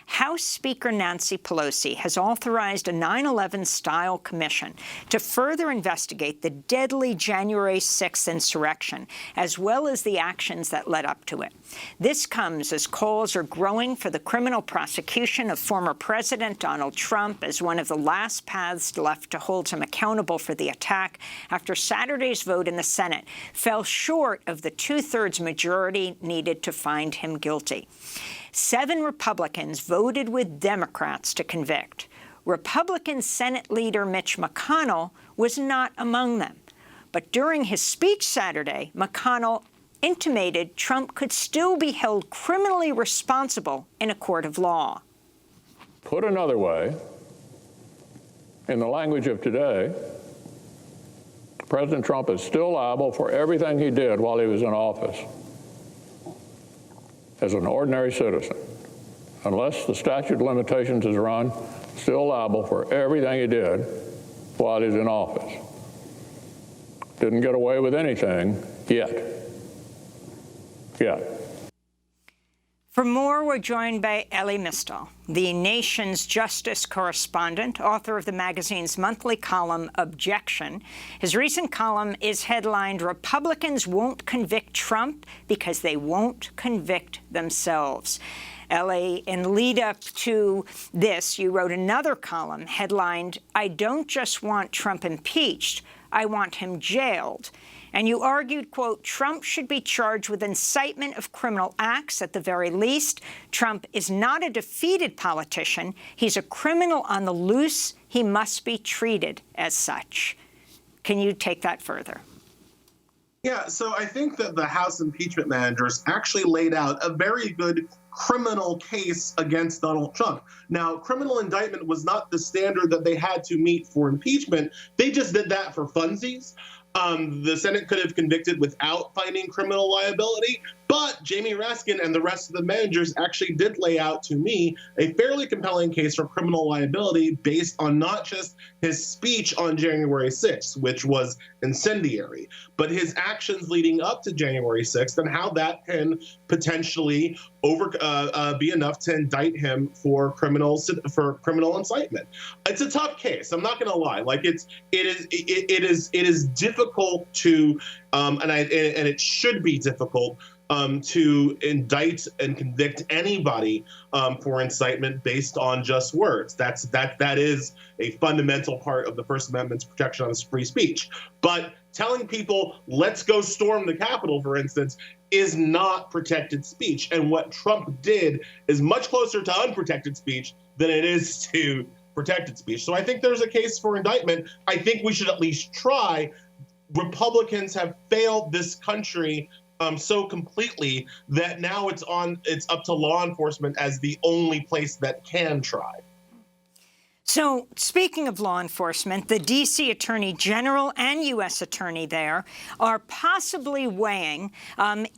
House Speaker Nancy Pelosi has authorized a 9/11-style commission to further investigate the deadly January 6th insurrection, as well as the actions that led up to it. This comes as calls are growing for the criminal prosecution of former President Donald Trump as one of the last paths left to hold him accountable for the attack after Saturday's vote in the Senate fell short of the two-thirds majority needed to find him guilty. 7 Republicans voted with Democrats to convict. Republican Senate leader Mitch McConnell was not among them. But during his speech Saturday, McConnell intimated Trump could still be held criminally responsible in a court of law. Put another way, in the language of today, President Trump is still liable for everything he did while he was in office as an ordinary citizen, unless the statute of limitations is run, still liable for everything he did while he's in office. Didn't get away with anything yet. For more, we're joined by Elie Mystal, the nation's justice correspondent, author of the magazine's monthly column, Objection. His recent column is headlined, "Republicans Won't Convict Trump Because They Won't Convict Themselves." Elie, in lead up to this, you wrote another column headlined, "I don't just want Trump impeached, I want him jailed." And you argued, quote, Trump should be charged with incitement of criminal acts at the very least. Trump is not a defeated politician. He's a criminal on the loose. He must be treated as such. Can you take that further? Yeah, so I think that the House impeachment managers actually laid out a very good criminal case against Donald Trump. Now, criminal indictment was not the standard that they had to meet for impeachment. They just did that for funsies. The Senate could have convicted without finding criminal liability, but Jamie Raskin and the rest of the managers actually did lay out to me a fairly compelling case for criminal liability based on not just his speech on January 6th, which was incendiary, but his actions leading up to January 6th and how that can potentially be enough to indict him for criminal incitement. It's a tough case. I'm not going to lie. Like it is difficult to and it should be difficult to indict and convict anybody for incitement based on just words. That is a fundamental part of the First Amendment's protection on free speech. But telling people, let's go storm the Capitol, for instance, is not protected speech. And what Trump did is much closer to unprotected speech than it is to protected speech. So I think there's a case for indictment. I think we should at least try. Republicans have failed this country so completely that now it's up to law enforcement as the only place that can try. So speaking of law enforcement, the D.C. Attorney General and U.S. Attorney there are possibly weighing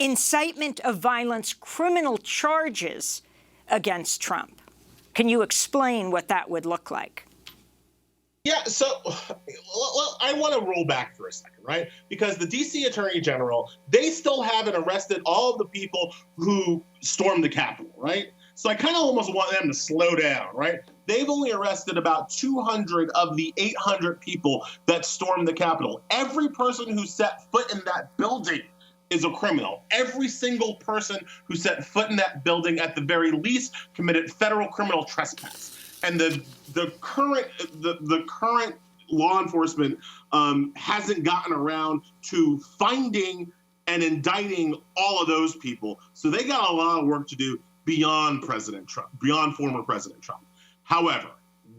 incitement of violence criminal charges against Trump. Can you explain what that would look like? Yeah, so I want to roll back for a second, right? Because the D.C. Attorney General, they still haven't arrested all of the people who stormed the Capitol, right? So I kind of almost want them to slow down, right? They've only arrested about 200 of the 800 people that stormed the Capitol. Every person who set foot in that building is a criminal. Every single person who set foot in that building, at the very least, committed federal criminal trespass. And the current law enforcement hasn't gotten around to finding and indicting all of those people. So they got a lot of work to do beyond President Trump, beyond former President Trump. However,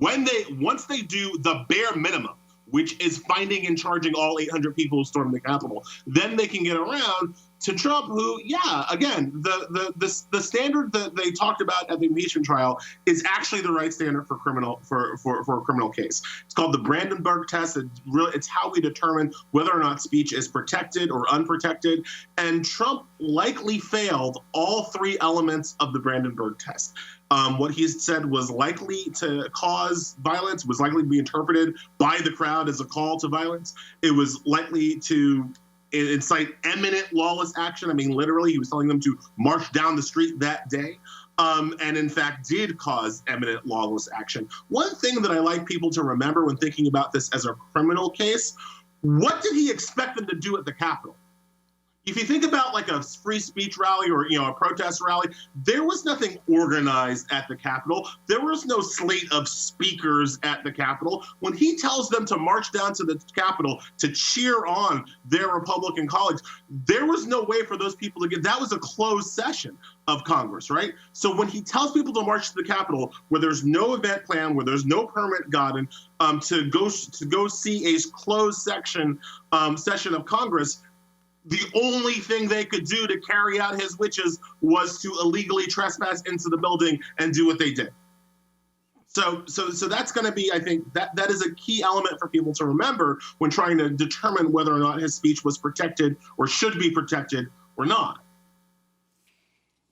once they do the bare minimum, which is finding and charging all 800 people who stormed the Capitol, then they can get around to Trump, who, yeah, again, the standard that they talked about at the impeachment trial is actually the right standard for a criminal case. It's called the Brandenburg test. It's how we determine whether or not speech is protected or unprotected. And Trump likely failed all 3 elements of the Brandenburg test. What he said was likely to cause violence, was likely to be interpreted by the crowd as a call to violence. It was likely to incite imminent lawless action. I mean, literally, he was telling them to march down the street that day. and in fact did cause eminent lawless action. One thing that I like people to remember when thinking about this as a criminal case, what did he expect them to do at the Capitol? If you think about like a free speech rally or, a protest rally, there was nothing organized at the Capitol. There was no slate of speakers at the Capitol. When he tells them to march down to the Capitol to cheer on their Republican colleagues, there was no way for those people to that was a closed session of Congress, right? So when he tells people to march to the Capitol, where there's no event plan, where there's no permit gotten, to go see a closed session of Congress, the only thing they could do to carry out his wishes was to illegally trespass into the building and do what they did. So that's going to be, I think, that is a key element for people to remember when trying to determine whether or not his speech was protected or should be protected or not.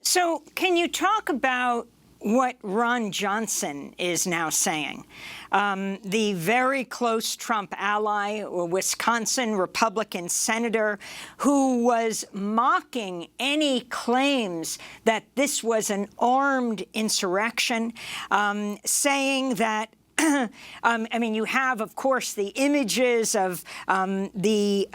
So can you talk about what Ron Johnson is now saying? The very close Trump ally, a Wisconsin Republican senator, who was mocking any claims that this was an armed insurrection, saying that I mean, you have, of course, the images of the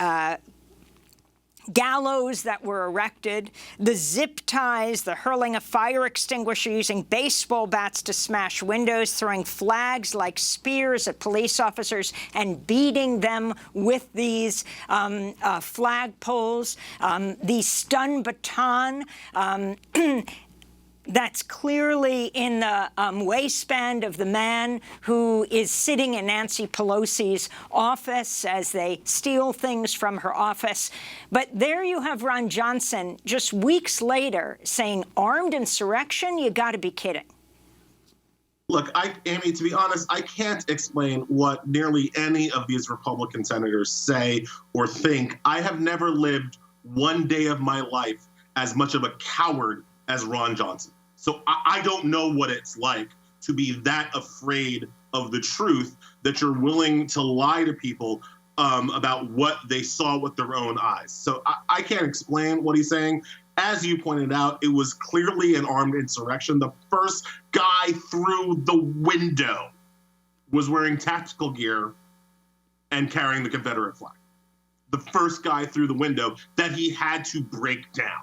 gallows that were erected, the zip ties, the hurling of fire extinguisher, using baseball bats to smash windows, throwing flags like spears at police officers, and beating them with these flag poles, the stun baton, that's clearly in the waistband of the man who is sitting in Nancy Pelosi's office as they steal things from her office. But there you have Ron Johnson just weeks later saying armed insurrection? You got to be kidding. Look, Amy, to be honest, I can't explain what nearly any of these Republican senators say or think. I have never lived one day of my life as much of a coward as Ron Johnson. So I don't know what it's like to be that afraid of the truth that you're willing to lie to people about what they saw with their own eyes. So I can't explain what he's saying. As you pointed out, it was clearly an armed insurrection. The first guy through the window was wearing tactical gear and carrying the Confederate flag. The first guy through the window that he had to break down.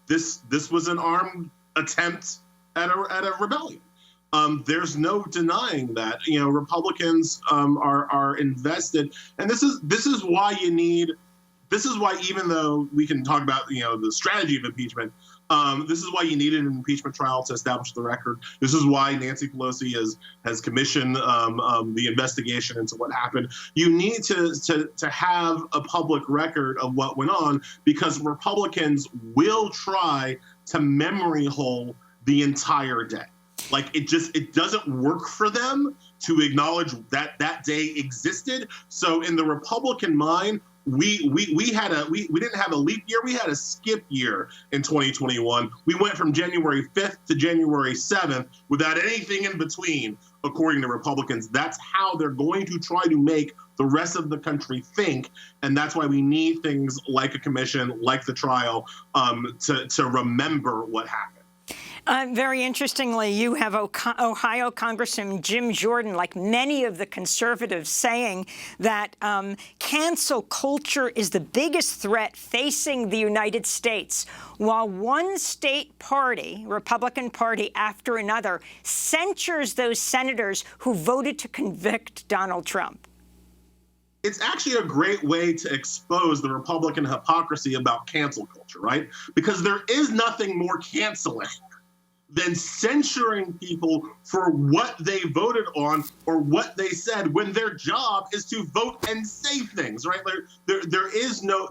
This was an armed attempt at a rebellion. There's no denying that. Republicans are invested, and this is why you need. This is why, even though we can talk about the strategy of impeachment, this is why you needed an impeachment trial to establish the record. This is why Nancy Pelosi has commissioned the investigation into what happened. You need to have a public record of what went on, because Republicans will try to memory hole the entire day. Like it doesn't work for them to acknowledge that day existed. So in the Republican mind, we didn't have a leap year. We had a skip year in 2021. We went from January 5th to January 7th without anything in between, according to Republicans. That's how they're going to try to make the rest of the country think. And that's why we need things like a commission, like the trial, to remember what happened. Very interestingly, you have Ohio Congressman Jim Jordan, like many of the conservatives, saying that cancel culture is the biggest threat facing the United States, while one state party, Republican Party after another, censures those senators who voted to convict Donald Trump. It's actually a great way to expose the Republican hypocrisy about cancel culture, right? Because there is nothing more canceling than censuring people for what they voted on or what they said, when their job is to vote and say things, right? There is no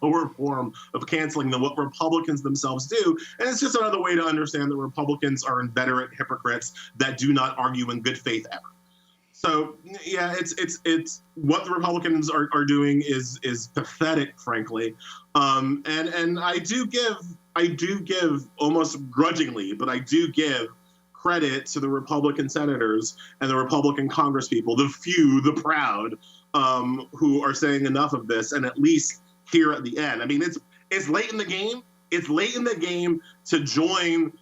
lower form of canceling than what Republicans themselves do. And it's just another way to understand that Republicans are inveterate hypocrites that do not argue in good faith ever. So yeah, it's what the Republicans are doing is pathetic, frankly. And I do give almost grudgingly, but I do give credit to the Republican senators and the Republican congresspeople, the few, the proud, who are saying enough of this, and at least here at the end. I mean, it's late in the game. it's late in the game to join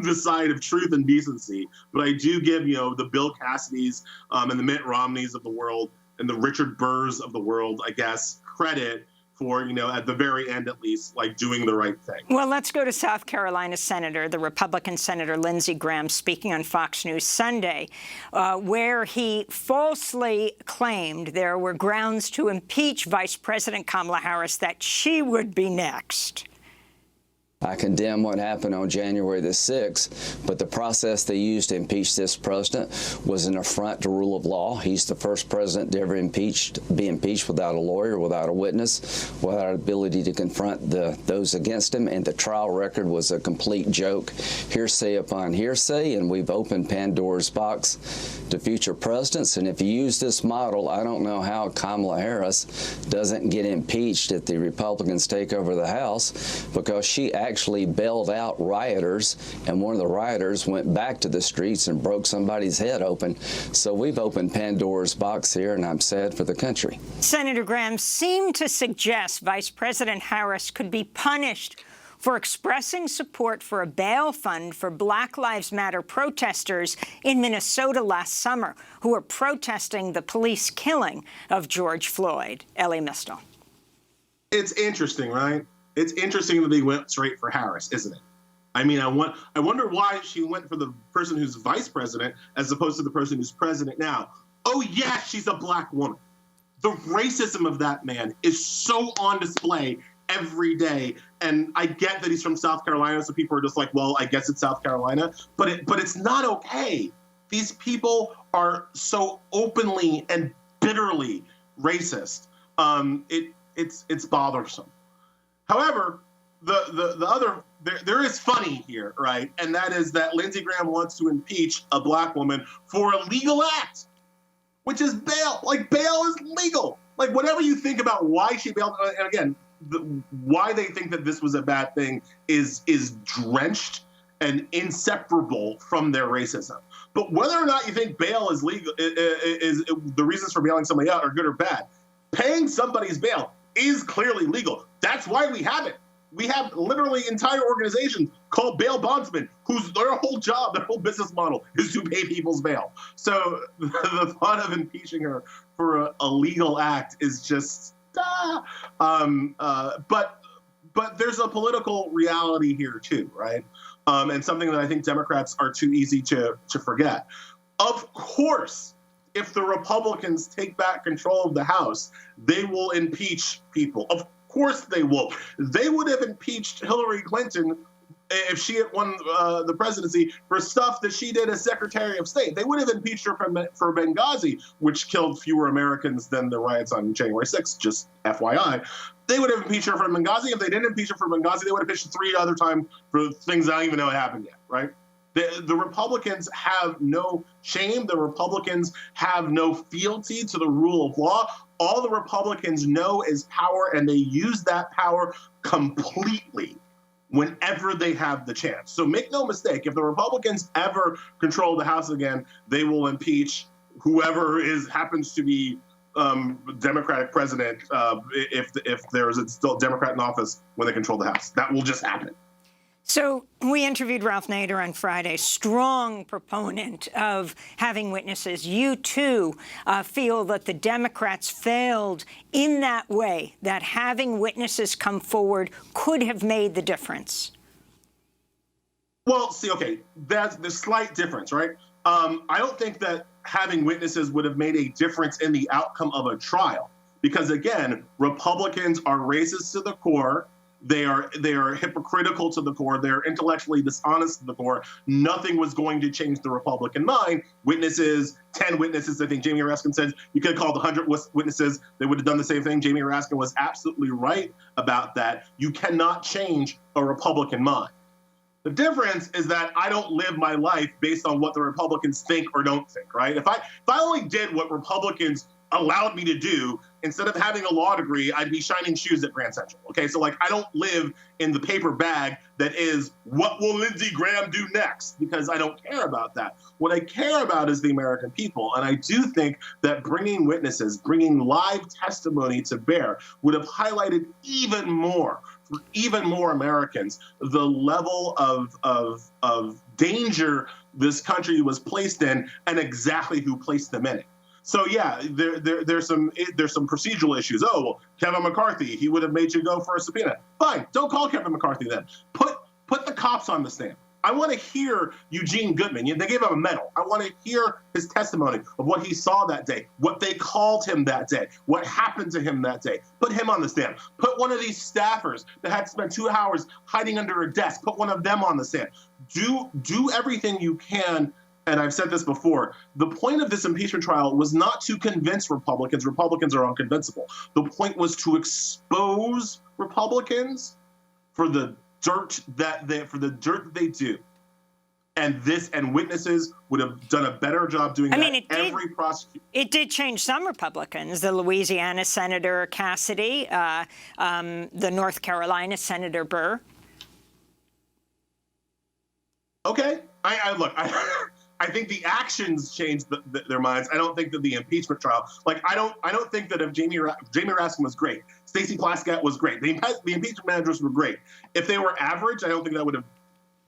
the side of truth and decency, but I do give, the Bill Cassidys and the Mitt Romneys of the world and the Richard Burrs of the world, I guess, credit for, at the very end at least, like doing the right thing. Well, let's go to South Carolina Senator, the Republican Senator Lindsey Graham, speaking on Fox News Sunday, where he falsely claimed there were grounds to impeach Vice President Kamala Harris, that she would be next. I condemn what happened on January the 6th, but the process they used to impeach this president was an affront to rule of law. He's the first president to ever be impeached without a lawyer, without a witness, without ability to confront those against him, and the trial record was a complete joke, hearsay upon hearsay, and we've opened Pandora's box to future presidents. And if you use this model, I don't know how Kamala Harris doesn't get impeached if the Republicans take over the House, because she actually bailed out rioters, and one of the rioters went back to the streets and broke somebody's head open. So we've opened Pandora's box here, and I'm sad for the country. Senator Graham seemed to suggest Vice President Harris could be punished for expressing support for a bail fund for Black Lives Matter protesters in Minnesota last summer who were protesting the police killing of George Floyd. Elie Mystal. It's interesting, right? It's interesting that they went straight for Harris, isn't it? I mean, I wonder why she went for the person who's vice president as opposed to the person who's president now. Oh, yeah, she's a Black woman. The racism of that man is so on display every day. And I get that he's from South Carolina, so people are just like, well, I guess it's South Carolina. But it's not okay. These people are so openly and bitterly racist. It's bothersome. However, there is funny here, right? And that is that Lindsey Graham wants to impeach a Black woman for a legal act, which is bail. Like, bail is legal. Like, whatever you think about why she bailed, and again, why they think that this was a bad thing is drenched and inseparable from their racism. But whether or not you think bail is legal, is the reasons for bailing somebody out are good or bad, paying somebody's bail is clearly legal. That's why we have it. We have literally entire organizations called bail bondsmen, whose their whole job, their whole business model is to pay people's bail. So the thought of impeaching her for a legal act is just, but there's a political reality here too, right? And something that I think Democrats are too easy to forget. Of course, if the Republicans take back control of the House, they will impeach people. Of course they will. They would have impeached Hillary Clinton if she had won the presidency for stuff that she did as Secretary of State. They would have impeached her for Benghazi, which killed fewer Americans than the riots on January 6th, just FYI. They would have impeached her for Benghazi. If they didn't impeach her for Benghazi, they would have impeached her 3 other times for things I don't even know happened yet, right? The Republicans have no shame. The Republicans have no fealty to the rule of law. All the Republicans know is power, and they use that power completely whenever they have the chance. So make no mistake, if the Republicans ever control the House again, they will impeach whoever happens to be Democratic president if there is still a Democrat in office when they control the House. That will just happen. So we interviewed Ralph Nader on Friday, strong proponent of having witnesses. You, too, feel that the Democrats failed in that way, that having witnesses come forward could have made the difference. Well, see, okay, that's the slight difference, right? I don't think that having witnesses would have made a difference in the outcome of a trial. Because, again, Republicans are racist to the core. They are hypocritical to the core. They're intellectually dishonest to the core. Nothing was going to change the Republican mind. Witnesses, 10 witnesses, I think Jamie Raskin said, you could have called 100 witnesses. They would have done the same thing. Jamie Raskin was absolutely right about that. You cannot change a Republican mind. The difference is that I don't live my life based on what the Republicans think or don't think, right? If I only did what Republicans allowed me to do, instead of having a law degree, I'd be shining shoes at Grand Central. Okay, so like I don't live in the paper bag that is what will Lindsey Graham do next, because I don't care about that. What I care about is the American people, and I do think that bringing witnesses, bringing live testimony to bear would have highlighted even more for even more Americans the level of danger this country was placed in and exactly who placed them in it. So yeah, there's some procedural issues. Oh, well, Kevin McCarthy, he would have made you go for a subpoena. Fine, don't call Kevin McCarthy then. Put the cops on the stand. I want to hear Eugene Goodman. They gave him a medal. I want to hear his testimony of what he saw that day, what they called him that day, what happened to him that day. Put him on the stand. Put one of these staffers that had to spend 2 hours hiding under a desk, put one of them on the stand. Do everything you can. And I've said this before, the point of this impeachment trial was not to convince Republicans. Republicans are unconvincible. The point was to expose Republicans for the dirt that they do. And witnesses would have done a better job doing every prosecutor. It did change some Republicans. The Louisiana Senator Cassidy, the North Carolina Senator Burr. Okay. I think the actions changed their minds. I don't think that the impeachment trial, I don't think that if Jamie Raskin was great, Stacey Plaskett was great, the impeachment managers were great. If they were average, I don't think that would have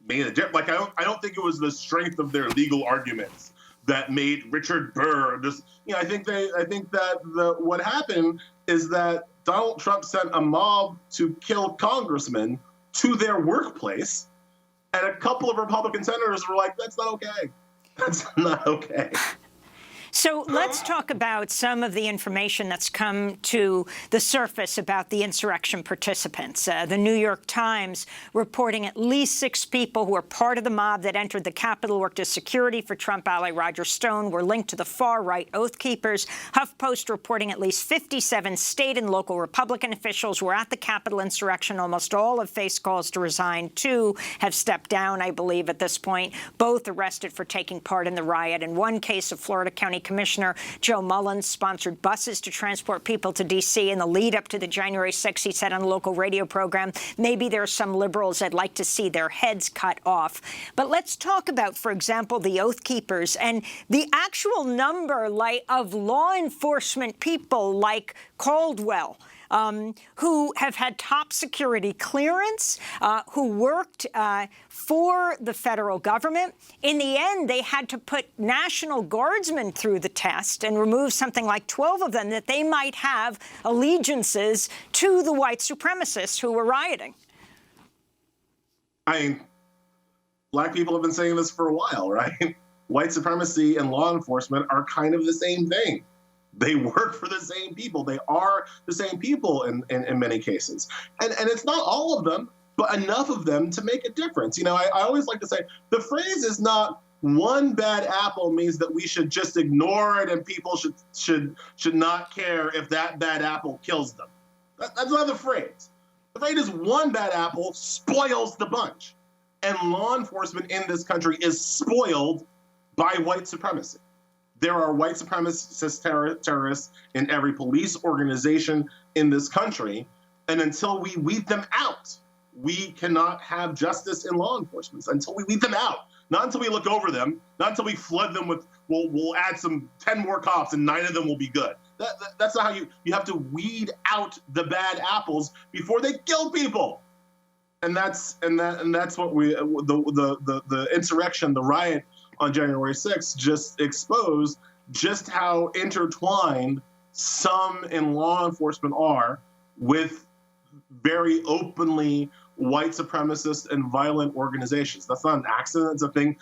made a difference. I don't think it was the strength of their legal arguments that made Richard Burr just. I think that what happened is that Donald Trump sent a mob to kill congressmen to their workplace, and a couple of Republican senators were like, "That's not okay. That's not okay." So let's talk about some of the information that's come to the surface about the insurrection participants. The New York Times reporting at least 6 people who were part of the mob that entered the Capitol, worked as security for Trump ally Roger Stone, were linked to the far-right Oath Keepers. HuffPost reporting at least 57 state and local Republican officials were at the Capitol insurrection. Almost all have faced calls to resign. 2 have stepped down, I believe, at this point, both arrested for taking part in the riot. In one case, of Florida County Commissioner Joe Mullins sponsored buses to transport people to D.C. in the lead up to the January 6th. He said on a local radio program, maybe there are some liberals I'd like to see their heads cut off. But let's talk about, for example, the Oath Keepers and the actual number of law enforcement people like Caldwell, who have had top security clearance, who worked for the federal government. In the end, they had to put National Guardsmen through the test and remove something like 12 of them that they might have allegiances to the white supremacists who were rioting. Black people have been saying this for a while, right? White supremacy and law enforcement are kind of the same thing. They work for the same people. They are the same people in many cases. And it's not all of them, but enough of them to make a difference. I always like to say the phrase is not one bad apple means that we should just ignore it and people should not care if that bad apple kills them. That's not the phrase. The phrase is one bad apple spoils the bunch. And law enforcement in this country is spoiled by white supremacy. There are white supremacist terrorists in every police organization in this country. And until we weed them out, we cannot have justice in law enforcement. Until we weed them out, not until we look over them, not until we flood them with, we'll add some 10 more cops and 9 of them will be good. That's not how you have to weed out the bad apples before they kill people. And that's what the insurrection, the riot on January 6th just exposed just how intertwined some in law enforcement are with very openly white supremacist and violent organizations. That's not an accident. It's a thing.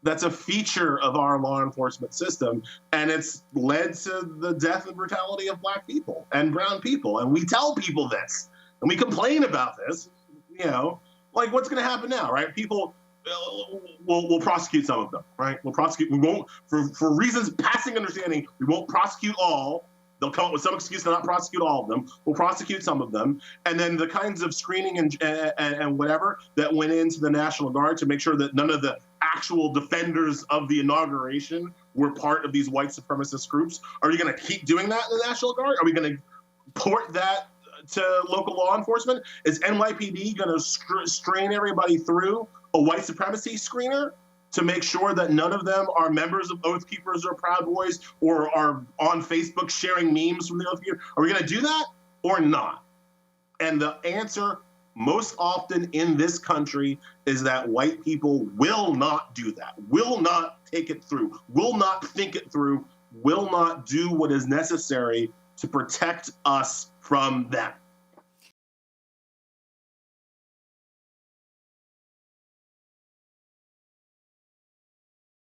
That's a feature of our law enforcement system, and it's led to the death and brutality of Black people and brown people. And we tell people this, and we complain about this. What's going to happen now, right? People. We'll prosecute some of them, right? We'll prosecute. We won't, for reasons passing understanding, we won't prosecute all. They'll come up with some excuse to not prosecute all of them. We'll prosecute some of them. And then the kinds of screening and whatever that went into the National Guard to make sure that none of the actual defenders of the inauguration were part of these white supremacist groups. Are you going to keep doing that in the National Guard? Are we going to port that to local law enforcement? Is NYPD going to strain everybody through a white supremacy screener to make sure that none of them are members of Oath Keepers or Proud Boys or are on Facebook sharing memes from the Oath Keepers? Are we going to do that or not? And the answer most often in this country is that white people will not do that, will not take it through, will not think it through, will not do what is necessary to protect us from them.